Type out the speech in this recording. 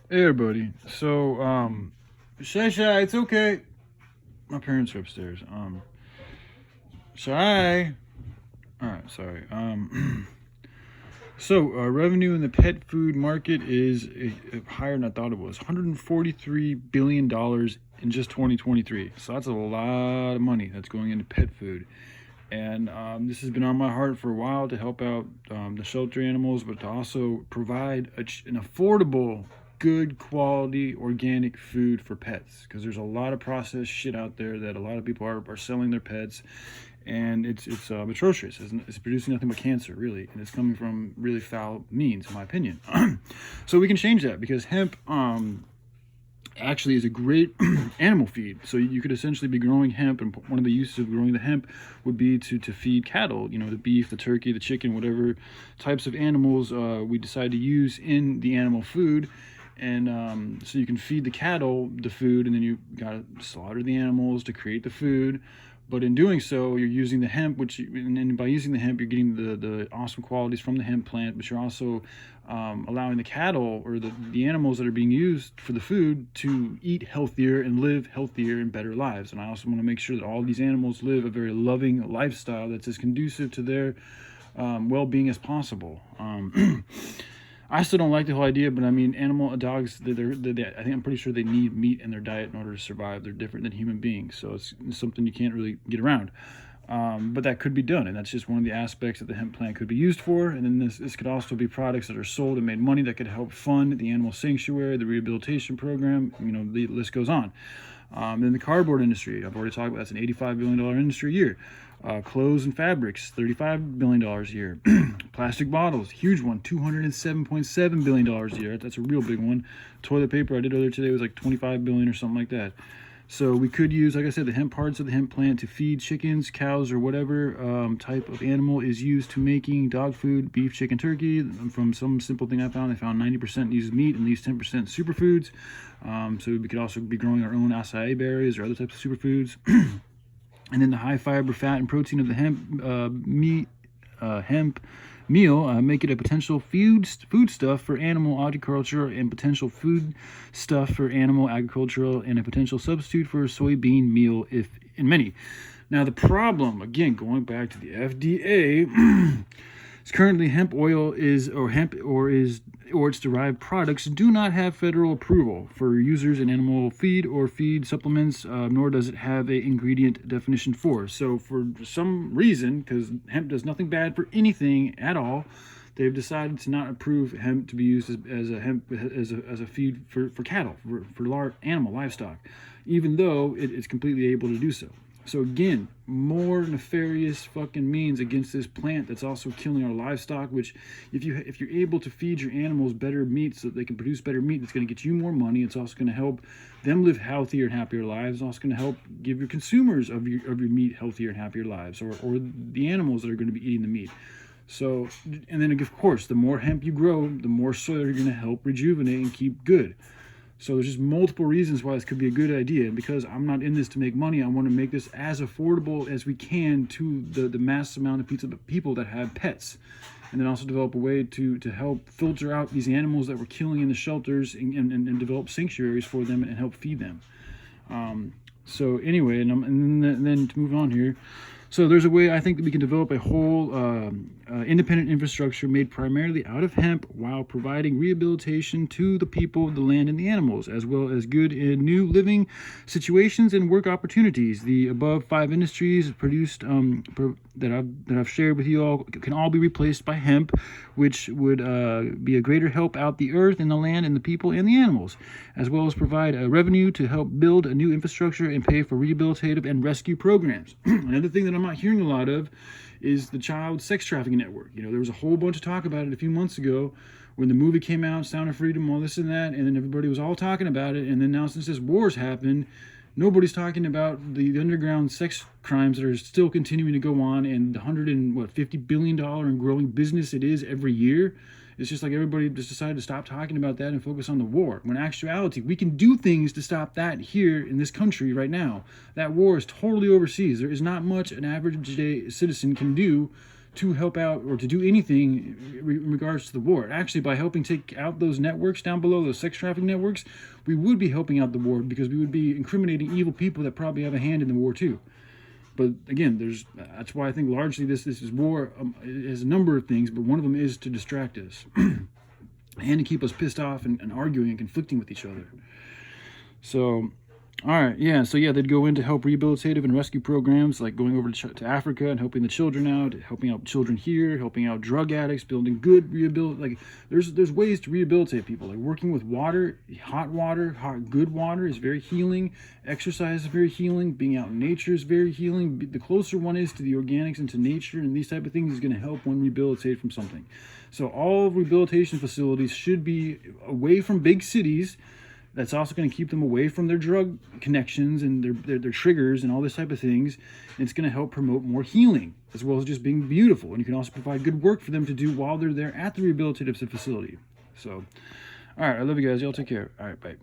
Hey everybody. Shy Shy, it's okay. My parents are upstairs. Shy. All right, sorry. Revenue in the pet food market is higher than I thought it was. $143 billion in just 2023. So that's a lot of money that's going into pet food. And this has been on my heart for a while to help out the shelter animals, but to also provide an affordable, good quality organic food for pets. Because there's a lot of processed shit out there that a lot of people are selling their pets, and it's atrocious. It's producing nothing but cancer, really, and it's coming from really foul means, in my opinion. So we can change that because hemp actually is a great animal feed. So you could essentially be growing hemp, and one of the uses of growing the hemp would be to feed cattle, the beef, the turkey, the chicken, whatever types of animals we decide to use in the animal food. And so you can feed the cattle the food, and then you got to slaughter the animals to create the food. But in doing so, you're using the hemp, and by using the hemp, you're getting the awesome qualities from the hemp plant, but you're also allowing the cattle or the animals that are being used for the food to eat healthier and live healthier and better lives. And I also want to make sure that all these animals live a very loving lifestyle that's as conducive to their well-being as possible. I still don't like the whole idea, but I mean, dogs, I think I'm pretty sure they need meat in their diet in order to survive. They're different than human beings, so it's something you can't really get around. But that could be done, and that's just one of the aspects that the hemp plant could be used for. And then this could also be products that are sold and made money that could help fund the animal sanctuary, the rehabilitation program. The list goes on. Then the cardboard industry, I've already talked about, that's an $85 billion industry a year. Clothes and fabrics, $35 billion a year. Plastic bottles, huge one, $207.7 billion a year. That's a real big one. Toilet paper I did earlier today was like $25 billion or something like that. So we could use, like I said, the hemp parts of the hemp plant to feed chickens, cows, or whatever type of animal is used to making dog food, beef, chicken, turkey. From some simple thing I found 90% uses meat and leaves 10% superfoods. So we could also be growing our own acai berries or other types of superfoods. And then the high fiber, fat, and protein of the hemp meal make it a potential foodstuff for animal agriculture and potential food stuff for animal agricultural and a potential substitute for a soybean meal if in many. Now the problem, again, going back to the FDA, is currently hemp oil or its derived products do not have federal approval for users in animal feed or feed supplements, nor does it have a ingredient definition for. So for some reason, because hemp does nothing bad for anything at all, they've decided to not approve hemp to be used as a feed for cattle, for livestock, even though it's completely able to do so. So again, more nefarious fucking means against this plant that's also killing our livestock. Which, if you're able to feed your animals better meat so that they can produce better meat, it's going to get you more money. It's also going to help them live healthier and happier lives. It's also going to help give your consumers of your meat healthier and happier lives, or the animals that are going to be eating the meat. So, and then of course, the more hemp you grow, the more soil you're going to help rejuvenate and keep good. So there's just multiple reasons why this could be a good idea. And because I'm not in this to make money, I want to make this as affordable as we can to the mass amount of people that have pets. And then also develop a way to help filter out these animals that we're killing in the shelters and develop sanctuaries for them and help feed them. So anyway, and then to move on here. So there's a way I think that we can develop a whole independent infrastructure made primarily out of hemp while providing rehabilitation to the people, the land, and the animals, as well as good and new living situations and work opportunities. The above 5 industries produced that I've shared with you all can all be replaced by hemp, which would be a greater help out the earth and the land and the people and the animals, as well as provide a revenue to help build a new infrastructure and pay for rehabilitative and rescue programs. Another thing that I'm not hearing a lot of is the child sex trafficking network. There was a whole bunch of talk about it a few months ago when the movie came out, Sound of Freedom, all this and that, and then everybody was all talking about it. And then now, since this war's happened, nobody's talking about the underground sex crimes that are still continuing to go on, and the $150 billion and growing business it is every year. It's just like everybody just decided to stop talking about that and focus on the war. When in actuality, we can do things to stop that here in this country right now. That war is totally overseas. There is not much an average day citizen can do to help out or to do anything in regards to the war. Actually, by helping take out those networks down below, those sex trafficking networks, we would be helping out the war, because we would be incriminating evil people that probably have a hand in the war too. But again, that's why I think largely this is war. It has a number of things, but one of them is to distract us and to keep us pissed off and arguing and conflicting with each other. So, all right, yeah. So yeah, they'd go in to help rehabilitative and rescue programs, like going over to Africa and helping the children out, helping out children here, helping out drug addicts, building good like there's ways to rehabilitate people, like working with water, good water is very healing. Exercise is very healing. Being out in nature is very healing. The closer one is to the organics and to nature and these type of things is going to help one rehabilitate from something. So all rehabilitation facilities should be away from big cities. That's also going to keep them away from their drug connections and their triggers and all this type of things. And it's going to help promote more healing, as well as just being beautiful. And you can also provide good work for them to do while they're there at the rehabilitative facility. So, all right, I love you guys. Y'all take care. All right, bye.